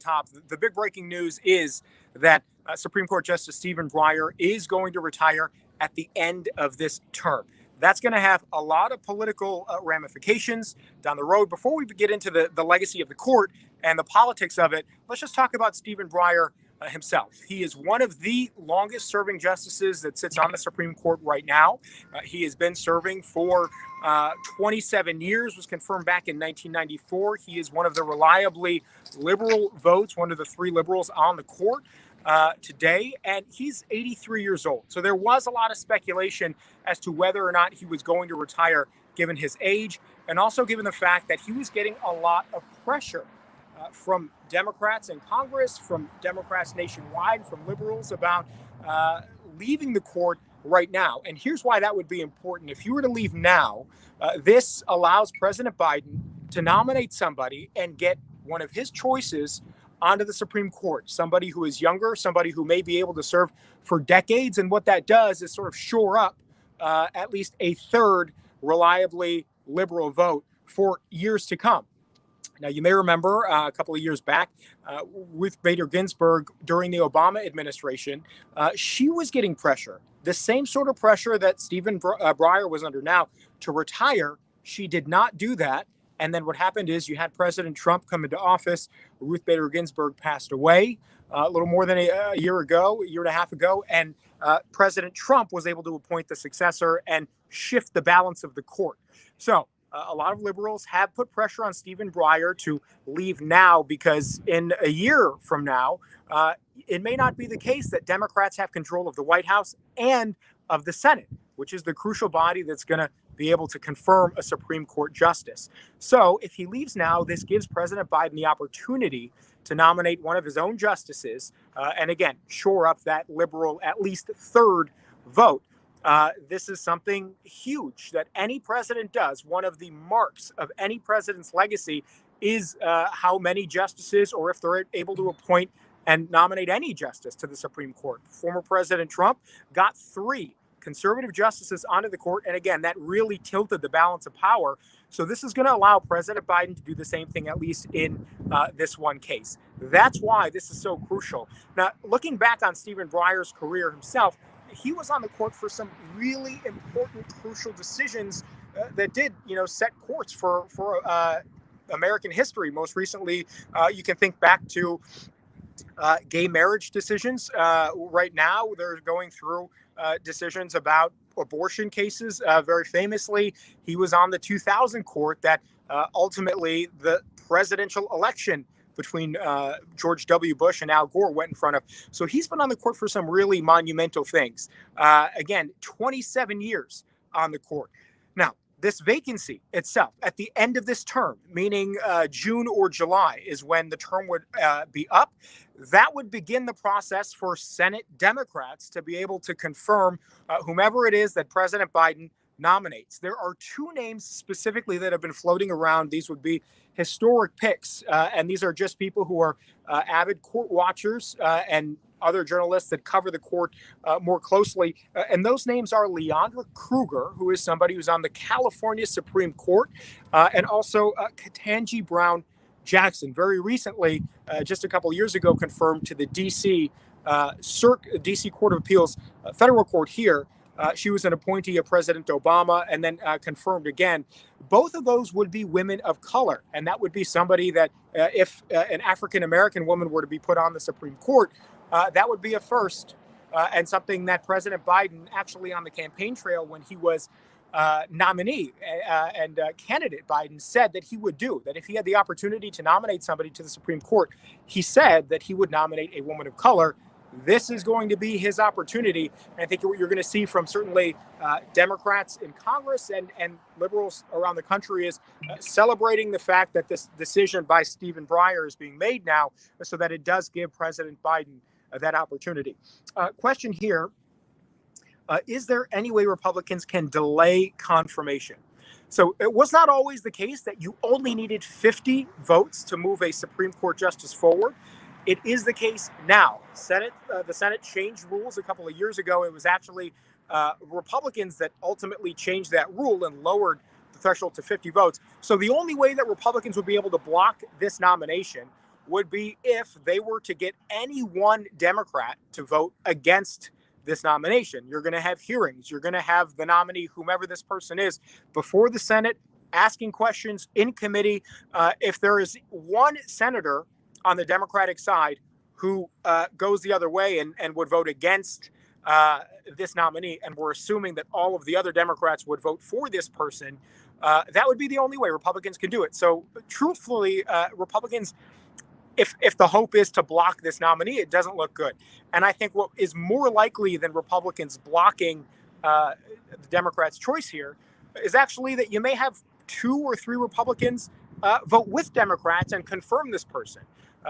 top, the big breaking news is that Supreme Court Justice Stephen Breyer is going to retire at the end of this term. That's going to have a lot of political ramifications down the road. Before we get into the legacy of the court and the politics of it, let's just talk about Stephen Breyer himself. He is one of the longest serving justices that sits on the Supreme Court right now. He has been serving for 27 years, was confirmed back in 1994. He is one of the reliably liberal votes, one of the three liberals on the court today, and he's 83 years old. So there was a lot of speculation as to whether or not he was going to retire given his age, and also given the fact that he was getting a lot of pressure from Democrats in Congress, from Democrats nationwide, from liberals about leaving the court right now. And here's why that would be important. If you were to leave now, this allows President Biden to nominate somebody and get one of his choices onto the Supreme Court, somebody who is younger, somebody who may be able to serve for decades. And what that does is sort of shore up at least a third reliably liberal vote for years to come. Now, you may remember a couple of years back, Ruth Bader Ginsburg, during the Obama administration, she was getting pressure, the same sort of pressure that Stephen Breyer was under now to retire. She did not do that. And then what happened is you had President Trump come into office. Ruth Bader Ginsburg passed away a little more than a year and a half ago. And President Trump was able to appoint the successor and shift the balance of the court. So a lot of liberals have put pressure on Stephen Breyer to leave now, because in a year from now, it may not be the case that Democrats have control of the White House and of the Senate, which is the crucial body that's going to be able to confirm a Supreme Court justice. So if he leaves now, this gives President Biden the opportunity to nominate one of his own justices and, again, shore up that liberal at least third vote. This is something huge that any president does. One of the marks of any president's legacy is how many justices, or if they're able to appoint and nominate any justice to the Supreme Court. Former President Trump got 3 conservative justices onto the court. And again, that really tilted the balance of power. So this is going to allow President Biden to do the same thing, at least in this one case. That's why this is so crucial. Now, looking back on Stephen Breyer's career himself, he was on the court for some really important, crucial decisions that did, set courts for American history. Most recently, you can think back to gay marriage decisions. Right now, they're going through decisions about abortion cases. Very famously, he was on the 2000 court that ultimately the presidential election between George W. Bush and Al Gore went in front of. So he's been on the court for some really monumental things. Again, 27 years on the court. Now, this vacancy itself at the end of this term, meaning June or July, is when the term would be up. That would begin the process for Senate Democrats to be able to confirm whomever it is that President Biden nominates. There are 2 names specifically that have been floating around. These would be historic picks, and these are just people who are avid court watchers and other journalists that cover the court more closely. And those names are Leandra Kruger, who is somebody who's on the California Supreme Court, and also Ketanji Brown Jackson, very recently, just a couple of years ago, confirmed to the D.C. D.C. Court of Appeals, federal court here. She was an appointee of President Obama and then confirmed again. Both of those would be women of color. And that would be somebody that if an African-American woman were to be put on the Supreme Court, that would be a first and something that President Biden actually on the campaign trail when he was nominee and candidate Biden said that he would do, that if he had the opportunity to nominate somebody to the Supreme Court, he said that he would nominate a woman of color. This is going to be his opportunity. And I think what you're going to see from certainly Democrats in Congress and liberals around the country is celebrating the fact that this decision by Stephen Breyer is being made now so that it does give President Biden that opportunity. Question here. Is there any way Republicans can delay confirmation? So it was not always the case that you only needed 50 votes to move a Supreme Court justice forward. It is the case now. The Senate changed rules a couple of years ago. It was actually Republicans that ultimately changed that rule and lowered the threshold to 50 votes. So the only way that Republicans would be able to block this nomination would be if they were to get any one Democrat to vote against this nomination. You're going to have hearings. You're going to have the nominee, whomever this person is, before the Senate, asking questions in committee. If there is one senator on the Democratic side who goes the other way and would vote against this nominee, and we're assuming that all of the other Democrats would vote for this person, that would be the only way Republicans can do it. So truthfully, Republicans, if the hope is to block this nominee, it doesn't look good. And I think what is more likely than Republicans blocking the Democrats' choice here is actually that you may have 2 or 3 Republicans vote with Democrats and confirm this person.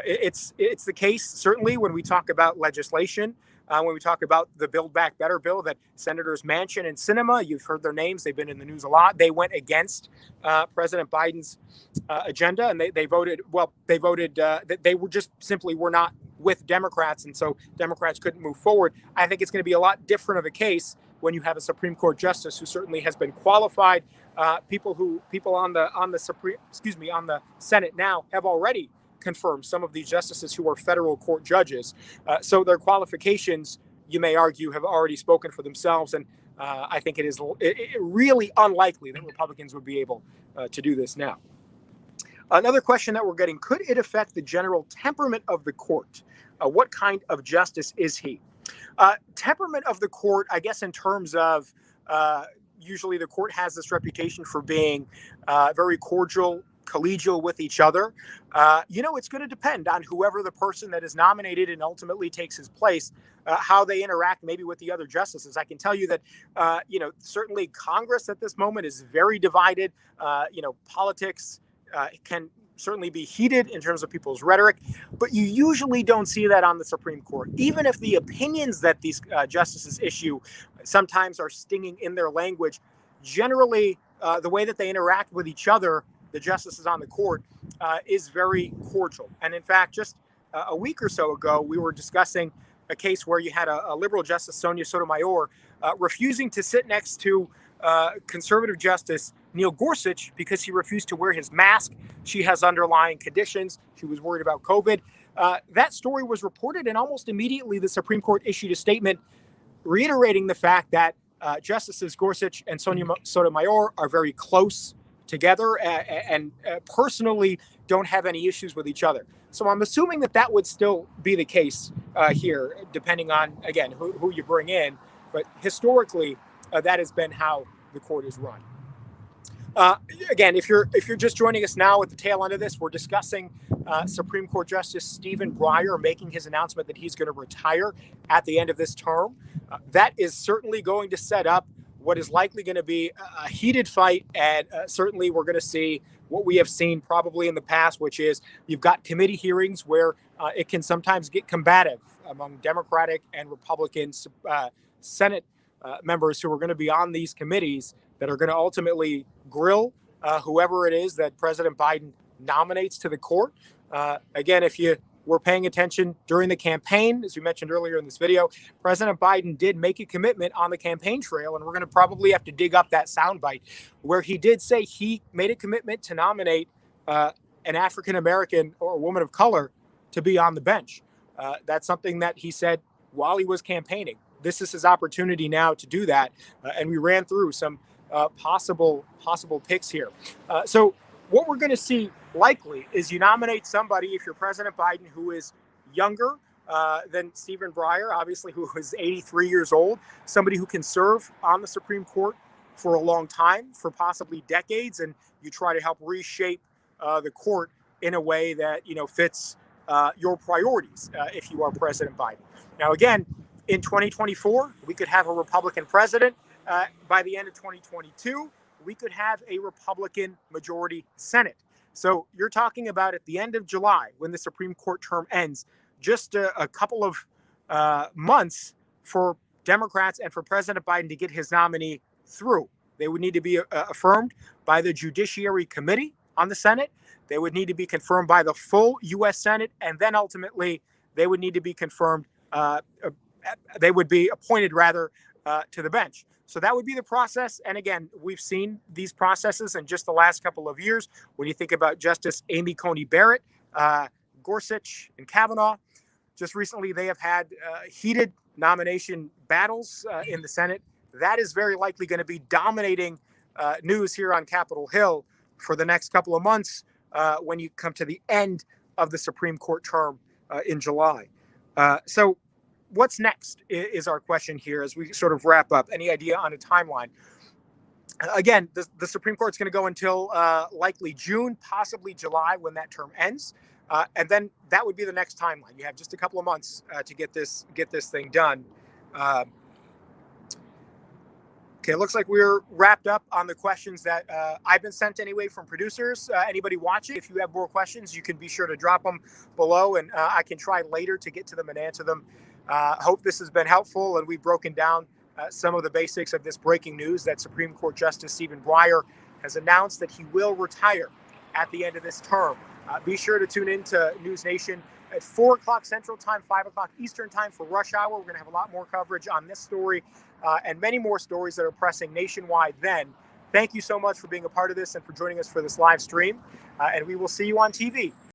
It's the case, certainly, when we talk about legislation, when we talk about the Build Back Better bill, that Senators Manchin and Sinema, you've heard their names, they've been in the news a lot. They went against President Biden's agenda, and they voted that they were just simply were not with Democrats, and so Democrats couldn't move forward. I think it's going to be a lot different of a case when you have a Supreme Court justice who certainly has been qualified. People on the Senate now have already confirmed some of these justices who are federal court judges. So their qualifications, you may argue, have already spoken for themselves. And I think it is really unlikely that Republicans would be able to do this now. Another question that we're getting: could it affect the general temperament of the court? What kind of justice is he? Temperament of the court, I guess, in terms of usually the court has this reputation for being very cordial, collegial with each other. It's going to depend on whoever the person that is nominated and ultimately takes his place, how they interact maybe with the other justices. I can tell you that, certainly Congress at this moment is very divided. Politics can certainly be heated in terms of people's rhetoric, but you usually don't see that on the Supreme Court. Even if the opinions that these justices issue sometimes are stinging in their language, generally the way that they interact with each other, the justices on the court, is very cordial. And in fact, just a week or so ago, we were discussing a case where you had a liberal justice, Sonia Sotomayor, refusing to sit next to conservative justice Neil Gorsuch because he refused to wear his mask. She has underlying conditions. She was worried about COVID. That story was reported, and almost immediately the Supreme Court issued a statement reiterating the fact that Justices Gorsuch and Sonia Sotomayor are very close together and personally don't have any issues with each other. So I'm assuming that would still be the case here, depending on, again, who you bring in. But historically, that has been how the court is run. Again, if you're just joining us now at the tail end of this, we're discussing Supreme Court Justice Stephen Breyer making his announcement that he's going to retire at the end of this term. That is certainly going to set up what is likely going to be a heated fight, and certainly we're going to see what we have seen probably in the past, which is you've got committee hearings where it can sometimes get combative among Democratic and Republican Senate members who are going to be on these committees that are going to ultimately grill whoever it is that President Biden nominates to the court. Again, if you were paying attention during the campaign, as we mentioned earlier in this video, President Biden did make a commitment on the campaign trail, and we're going to probably have to dig up that soundbite where he did say he made a commitment to nominate an African-American or a woman of color to be on the bench. That's something that he said while he was campaigning. This is his opportunity now to do that, and we ran through some possible picks here. So what we're going to see likely is you nominate somebody, if you're President Biden, who is younger than Stephen Breyer, obviously, who is 83 years old, somebody who can serve on the Supreme Court for a long time, for possibly decades, and you try to help reshape the court in a way that fits your priorities if you are President Biden. Now, again, in 2024, we could have a Republican president. By the end of 2022, we could have a Republican majority Senate. So you're talking about at the end of July, when the Supreme Court term ends, just a couple of months for Democrats and for President Biden to get his nominee through. They would need to be affirmed by the Judiciary Committee on the Senate. They would need to be confirmed by the full U.S. Senate. And then ultimately, they would need to be confirmed. They would be appointed, rather, to the bench. So that would be the process. And again, we've seen these processes in just the last couple of years. When you think about Justice Amy Coney Barrett Gorsuch and Kavanaugh. Just recently, they have had heated nomination battles in the Senate. That is very likely going to be dominating news here on Capitol Hill for the next couple of months when you come to the end of the Supreme Court term in July. So what's next is our question here as we sort of wrap up. Any idea on a timeline? Again, the Supreme Court's going to go until likely June, possibly July when that term ends. And then that would be the next timeline. You have just a couple of months to get this thing done. Okay, it looks like we're wrapped up on the questions that I've been sent anyway from producers. Anybody watching, if you have more questions, you can be sure to drop them below, and I can try later to get to them and answer them. Hope this has been helpful, and we've broken down some of the basics of this breaking news that Supreme Court Justice Stephen Breyer has announced that he will retire at the end of this term. Be sure to tune in to News Nation at 4 o'clock Central Time, 5 o'clock Eastern Time for rush hour. We're going to have a lot more coverage on this story and many more stories that are pressing nationwide then. Thank you so much for being a part of this and for joining us for this live stream. And we will see you on TV.